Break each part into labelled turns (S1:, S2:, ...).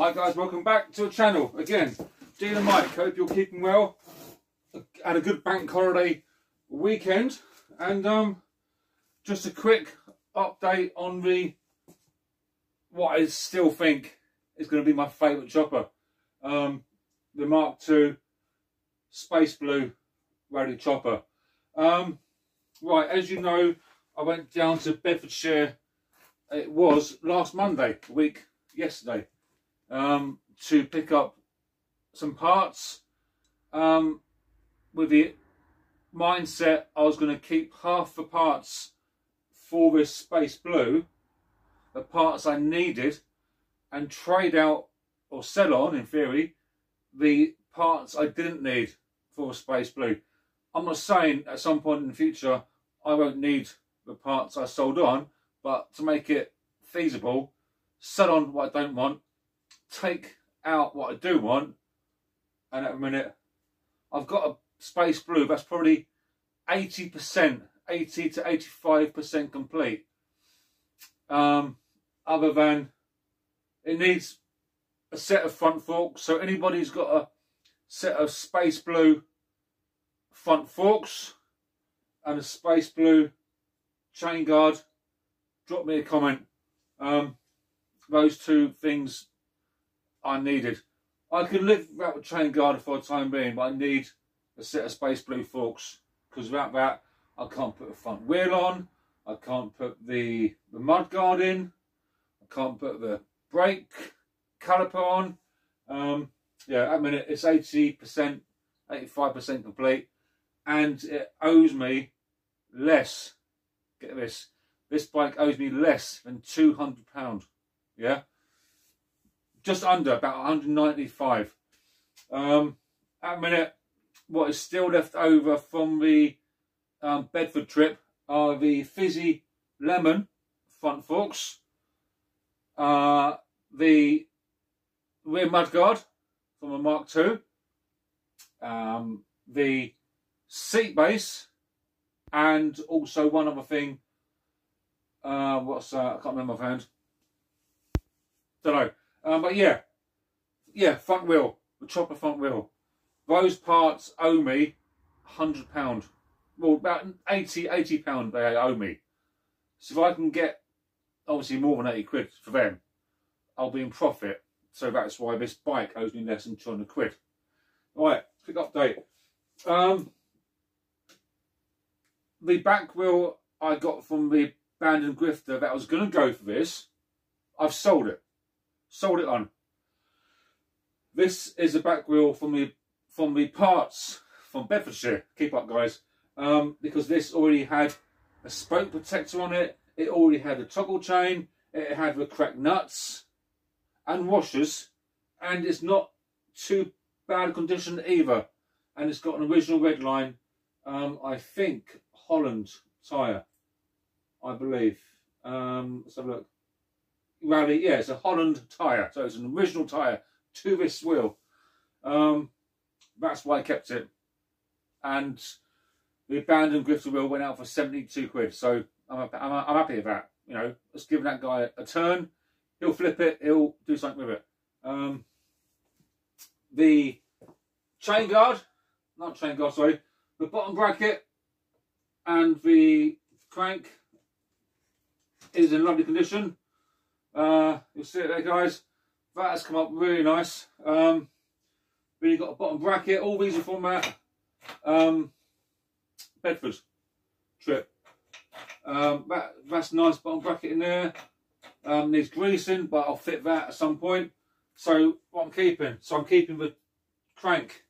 S1: Hi guys, welcome back to the channel again. Dean and Mike, hope you're keeping well. Had a good bank holiday weekend, and just a quick update on what I still think is going to be my favourite chopper, the Mk2 Space Blue Raleigh chopper. Right, as you know, I went down to Bedfordshire. It was last Monday, a week yesterday, to pick up some parts with the mindset I was going to keep half the parts for this Space Blue, the parts I needed, and trade out or sell on, in theory, the parts I didn't need for Space Blue. I'm not saying at some point in the future I won't need the parts I sold on, but to make it feasible, sell on what I don't want, take out what I do want, and at a minute I've got a Space Blue that's probably 80%, 80 to 85% complete. Other than it needs a set of front forks, so anybody who's got a set of Space Blue front forks and a Space Blue chain guard, drop me a comment. Those two things I needed. I can live without a chain guard for the time being, but I need a set of Space Blue forks, because without that I can't put a front wheel on, I can't put the mud guard in, I can't put the brake caliper on. Yeah, at the minute it's 80%, 85% complete, and it owes me less. Get this bike owes me less than £200. Yeah, just under, about 195. At the minute, what is still left over from the Bedford trip are the Fizzy Lemon front forks, the rear mudguard from a Mk2, the seat base, and also one other thing. I can't remember offhand. Don't know. But yeah, front wheel, the chopper front wheel. Those parts owe me £100. Well, about £80 they owe me. So if I can get, obviously, more than 80 quid for them, I'll be in profit. So that's why this bike owes me less than 200 quid. Right, quick update. The back wheel I got from the abandoned grifter that was going to go for this, I've sold it. Sold it on. This is the back wheel from the parts from Bedfordshire. Keep up, guys. Because this already had a spoke protector on it. It already had a toggle chain. It had the cracked nuts and washers, and it's not too bad a condition either. And it's got an original red line. I think Holland tyre, I believe. Let's have a look. Raleigh, yeah, it's a Holland tyre, so it's an original tyre to this wheel. That's why I kept it. And the abandoned grifter wheel went out for 72 quid, so I'm happy with that. You know, let's give that guy a turn. He'll flip it, he'll do something with it. The chain guard, not chain guard, sorry, the bottom bracket and the crank is in lovely condition. You'll see it there, guys. That has come up really nice. Then you've got a bottom bracket. All these are from that Bedford trip. That's a nice bottom bracket in there. Needs greasing, but I'll fit that at some point. So what I'm keeping? So I'm keeping the crank.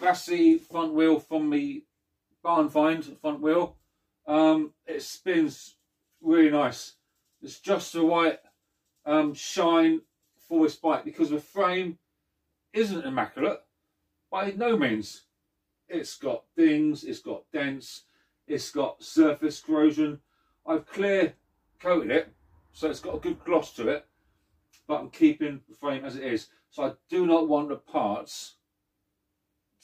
S1: That's the front wheel from the barn find front wheel. It spins really nice. It's just the right shine for this bike, because the frame isn't immaculate by no means. It's got dings, it's got dents, it's got surface corrosion. I've clear coated it, so it's got a good gloss to it, but I'm keeping the frame as it is. So I do not want the parts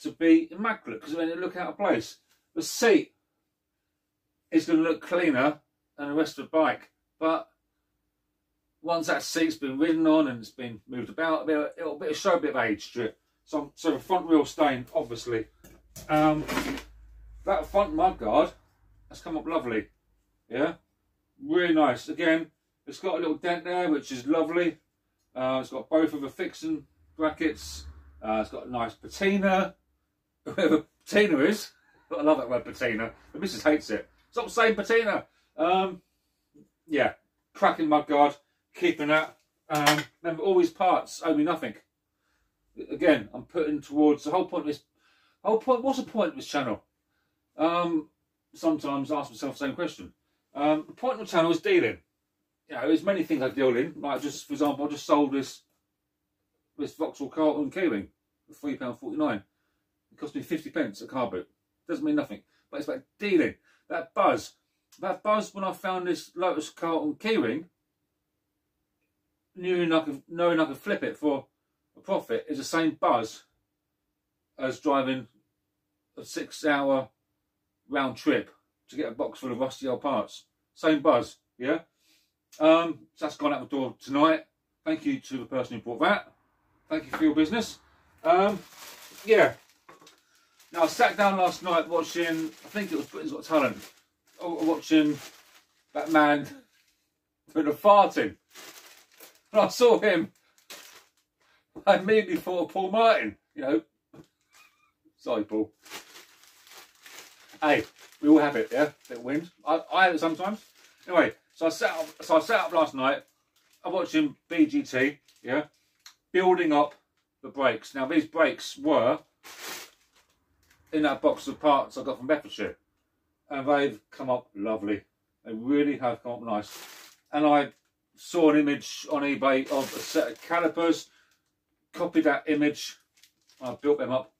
S1: to be immaculate, because then they look out of place. The seat is going to look cleaner than the rest of the bike, but once that seat's been ridden on and it's been moved about, it'll show a bit of age to it. So the front wheel stain, obviously. That front mudguard has come up lovely. Yeah, really nice. Again, it's got a little dent there, which is lovely. It's got both of the fixing brackets. It's got a nice patina. Whoever patina is, I love that word patina. The missus hates it. Stop saying patina. Yeah, cracking mudguard, keeping that. Remember, all these parts owe me nothing. Again, I'm putting towards the whole point of this. What's the point of this channel? Sometimes I ask myself the same question. The point of the channel is dealing. You know, there's many things I deal in. Like just, for example, I just sold this Vauxhall Carlton keyring for £3.49. It cost me 50p a car boot. Doesn't mean nothing, but it's about dealing. That buzz when I found this Lotus Carlton keyring, knowing I could flip it for a profit, is the same buzz as driving a 6-hour round trip to get a box full of rusty old parts. Same buzz, yeah. So that's gone out the door tonight. Thank you to the person who bought that. Thank you for your business. Yeah. Now I sat down last night watching, I think it was Britain's Got Talent, watching that man doing a farting. And I saw him, I immediately thought of Paul Martin, you know. Sorry, Paul. Hey, we all have it, yeah? Bit of wind. I have it sometimes. Anyway, so I sat up last night. I'm watching BGT, yeah, building up the brakes. Now these brakes were in that box of parts I got from Bedfordshire, and they've come up lovely. They really have come up nice. And I saw an image on eBay of a set of calipers, copied that image, I built them up.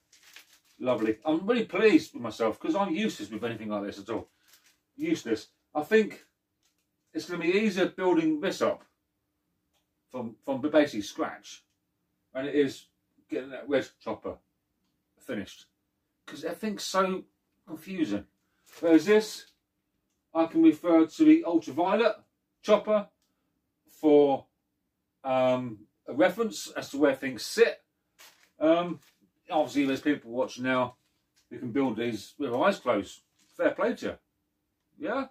S1: Lovely. I'm really pleased with myself because I'm useless with anything like this at all. Useless. I think it's going to be easier building this up from basically scratch than it is getting that red chopper finished, because everything's so confusing. Whereas this, I can refer to the ultraviolet chopper for a reference as to where things sit. Obviously, there's people watching now who can build these with their eyes closed. Fair play to you. Yeah?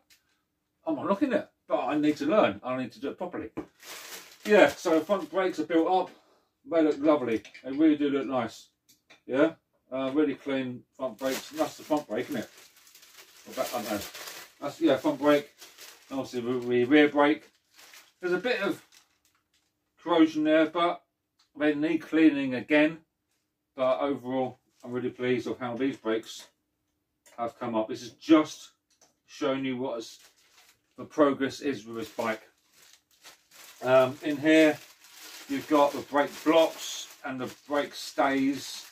S1: I'm not looking at it, but I need to learn. I need to do it properly. Yeah, so front brakes are built up. They look lovely. They really do look nice. Yeah? Really clean front brakes. That's the front brake, isn't it? Or back, I don't know. That's, yeah, front brake. Obviously, the rear brake. There's a bit of corrosion there, but they need cleaning again. But overall, I'm really pleased with how these brakes have come up. This is just showing you what the progress is with this bike. In here, you've got the brake blocks and the brake stays.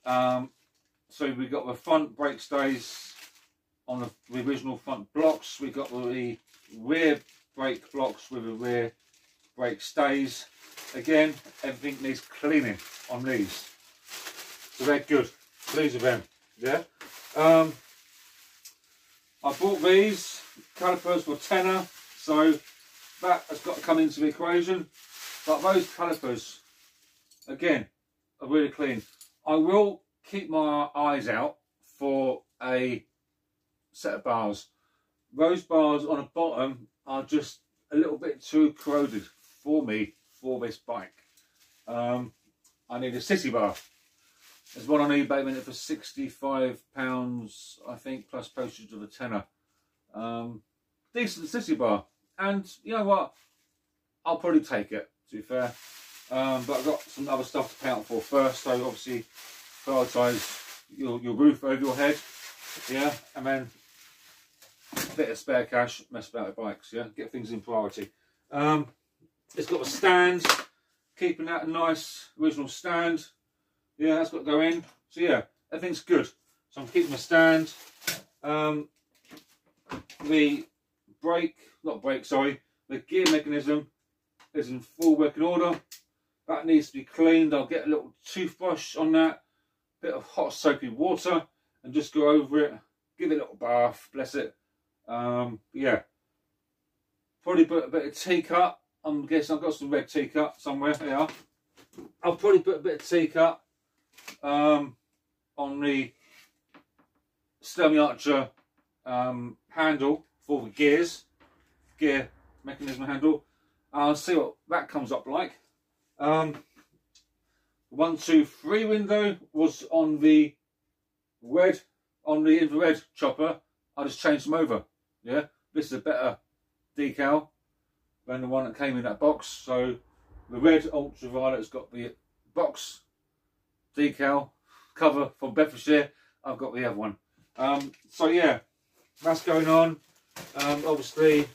S1: So we've got the front brake stays on the original front blocks. We've got the rear brake blocks with the rear brake stays. Again, everything needs cleaning on these. So they're good. Pleased with them. Yeah. I bought these calipers for £10, so that has got to come into the equation. But those calipers, again, are really clean. I will keep my eyes out for a set of bars. Those bars on the bottom are just a little bit too corroded for me for this bike. I need a city bar. There's one on eBay minute for £65, I think, plus postage of a £10. Decent city bar, and you know what? I'll probably take it, to be fair. But I've got some other stuff to pay out for first, so obviously prioritise your roof over your head, yeah, and then a bit of spare cash, mess about with bikes, yeah, get things in priority. It's got a stand, keeping that a nice original stand. Yeah, that's got to go in. So yeah, everything's good. So I'm keeping the stand. The the gear mechanism is in full working order. That needs to be cleaned. I'll get a little toothbrush on that, bit of hot soapy water, and just go over it, give it a little bath, bless it. Yeah, probably put a bit of tea cut I'm guessing I've got some red T-cut somewhere. There. I'll probably put a bit of T-cut on the Sturmy Archer handle for the gear mechanism handle. I'll see what that comes up like. 1, 2, 3 window was on the infrared chopper. I just changed them over. Yeah, this is a better decal than the one that came in that box. So the red ultraviolet's got the box decal cover from Bedfordshire. I've got the other one. So yeah, that's going on. Obviously,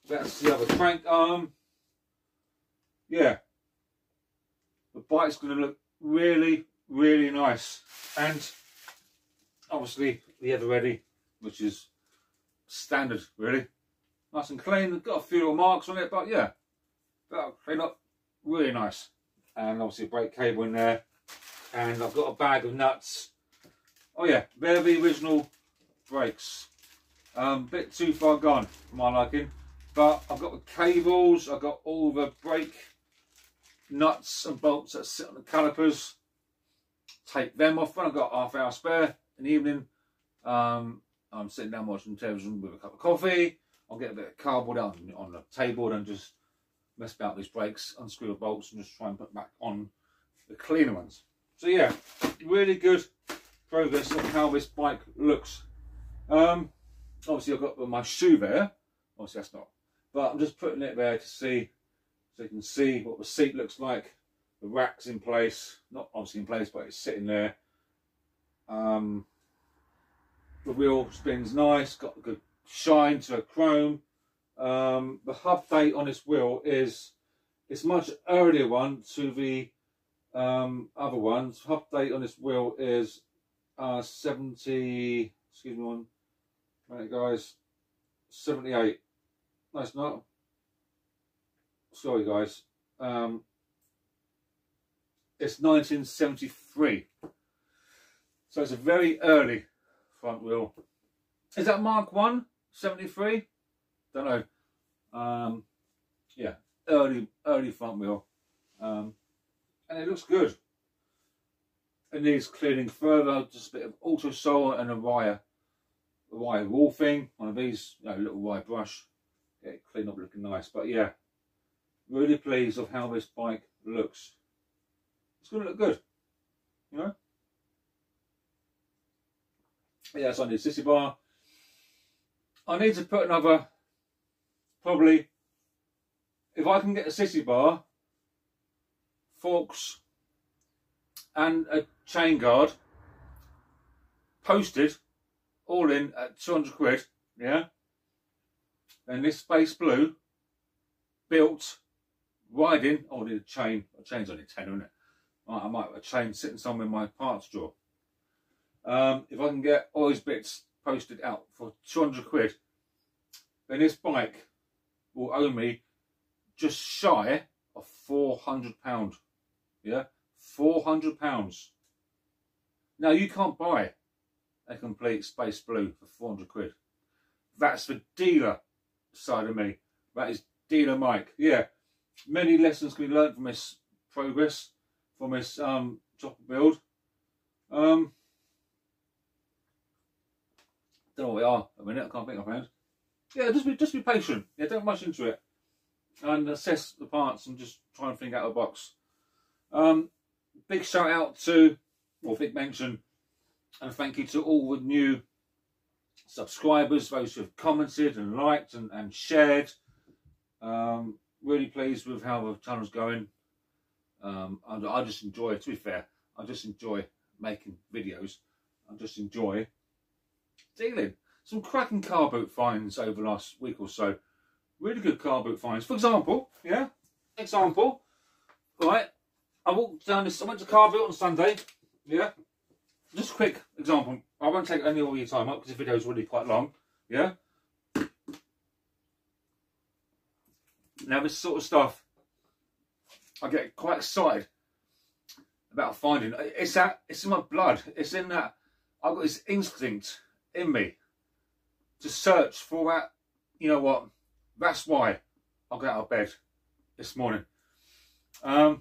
S1: that's the other crank arm. Yeah, the bike's going to look really, really nice. And obviously the ever ready, which is standard, really. Nice and clean. Got a few little marks on it, but yeah, that'll clean up really nice. And obviously a brake cable in there. And I've got a bag of nuts. Oh yeah, they're the original brakes. Bit too far gone for my liking. But I've got the cables, I've got all the brake nuts and bolts that sit on the calipers. Take them off when I've got half hour spare in the evening. I'm sitting down watching television with a cup of coffee. I'll get a bit of cardboard out on the table and just mess about these brakes, unscrew the bolts and just try and put back on the cleaner ones. So yeah, really good progress on how this bike looks. Obviously I've got my shoe there. Obviously that's not, but I'm just putting it there to see, so you can see what the seat looks like. The rack's in place, not obviously in place, but it's sitting there. The wheel spins nice, got a good shine to a chrome. The hub date on this wheel is, it's much earlier one to the other ones. Hub date on this wheel is 70, excuse me one minute guys, 78. No, it's not. Sorry guys. It's 1973. So it's a very early front wheel. Is that Mark 1? 73? Don't know. Yeah, early front wheel. And it looks good. It needs cleaning further, just a bit of auto sole and a wire wolfing. One of these, you know, little wire brush. Get it cleaned up looking nice. But yeah, really pleased of how this bike looks. It's going to look good, you know. Yes, I need a sissy bar. I need to put another, probably, if I can get a sissy bar, forks and a chain guard posted all in at 200 quid, yeah, and this space blue built riding, oh, I need a chain. A chain's only 10, isn't it? I might have a chain sitting somewhere in my parts drawer. If I can get all these bits posted out for 200 quid, then this bike will owe me just shy of £400. Yeah, £400. Now you can't buy a complete space blue for 400 quid. That's the dealer side of me. That is dealer Mike. Yeah, many lessons can be learned from this progress, from this chopper build. Don't know what we are at the minute. I can't think offhand. Yeah, just be patient. Yeah, don't rush into it, and assess the parts and just try and think out of the box. Big shout out to, or big mention, and thank you to all the new subscribers, those who have commented and liked and shared. Really pleased with how the channel's going. I just enjoy, to be fair, I just enjoy making videos. I just enjoy dealing. Some cracking car boot finds over the last week or so. Really good car boot finds. For example, yeah, right, I walked down this, I went to car boot on Sunday, yeah, just a quick example. I won't take any of your time up because the video is really quite long, yeah. Now this sort of stuff, I get quite excited about finding. It's in my blood. It's in that, I've got this instinct in me to search for that. You know what? That's why I'll get out of bed this morning. I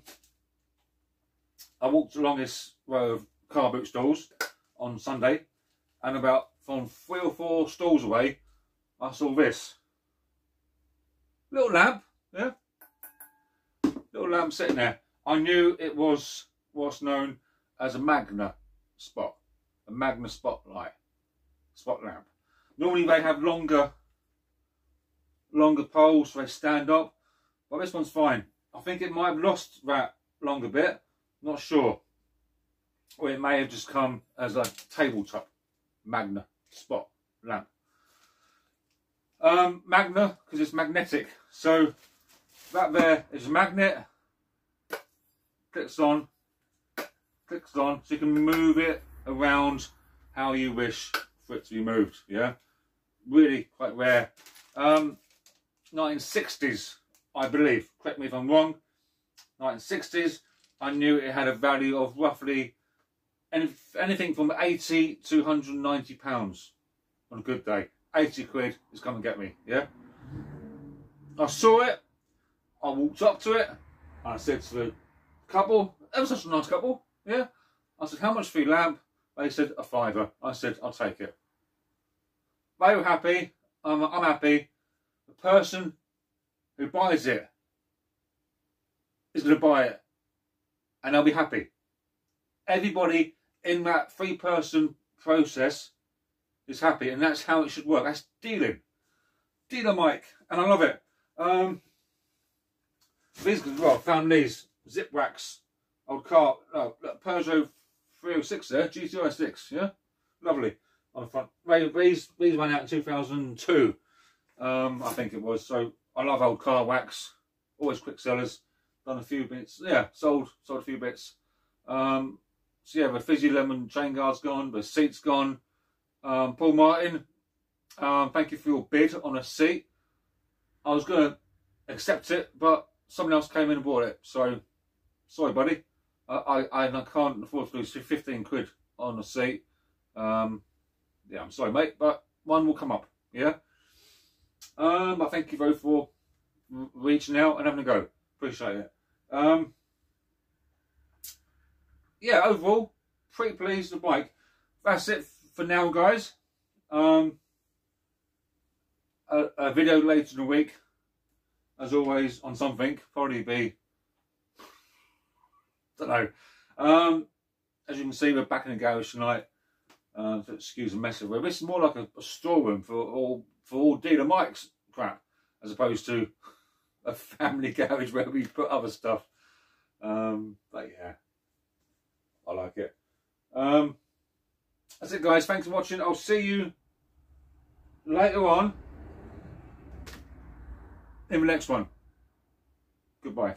S1: walked along this row of car boot stalls on Sunday, and about from 3 or 4 stalls away, I saw this little lamp. Yeah, little lamp sitting there. I knew it was what's known as a Magna spot, a Magna spot lamp. Normally they have longer poles, so they stand up, but this one's fine. I think it might have lost that longer bit, not sure, or it may have just come as a tabletop Magna spot lamp. Magna because it's magnetic, so that there is a magnet, clicks on, so you can move it around how you wish for it to be moved. Yeah, really quite rare. 1960s, I believe, correct me if I'm wrong, 1960s. I knew it had a value of roughly anything from 80 to 190 pounds on a good day. 80 quid is come and get me. Yeah, I saw it, I walked up to it, and I said to the couple, it was such a nice couple, yeah, I said, how much for your lamp? They said a £5. I said, I'll take it. They were happy, I'm happy. The person who buys it is going to buy it, and they'll be happy. Everybody in that 3-person process is happy, and that's how it should work. That's dealing. Dealer Mike, and I love it. These, well, found these zip racks, old car, Peugeot 306 there, GTI 6, yeah, lovely on the front. These went out in 2002, I think it was. So I love old car wax, always quick sellers. Done a few bits, yeah, sold a few bits. So yeah, the fizzy lemon chain guard's gone, the seat's gone. Paul Martin, thank you for your bid on a seat. I was going to accept it, but someone else came in and bought it. So, sorry, buddy. I can't afford to lose 15 quid on a seat. Yeah, I'm sorry, mate, but one will come up. Yeah. I thank you both for reaching out and having a go. Appreciate it. Yeah, overall, pretty pleased with the bike. That's it for now, guys. A video later in the week, as always, on something. Probably be, don't know. As you can see, we're back in the garage tonight. So excuse the mess of it. This is more like a storeroom for all dealer Mike's crap, as opposed to a family garage where we put other stuff. But yeah, I like it. That's it, guys. Thanks for watching. I'll see you later on in the next one. Goodbye.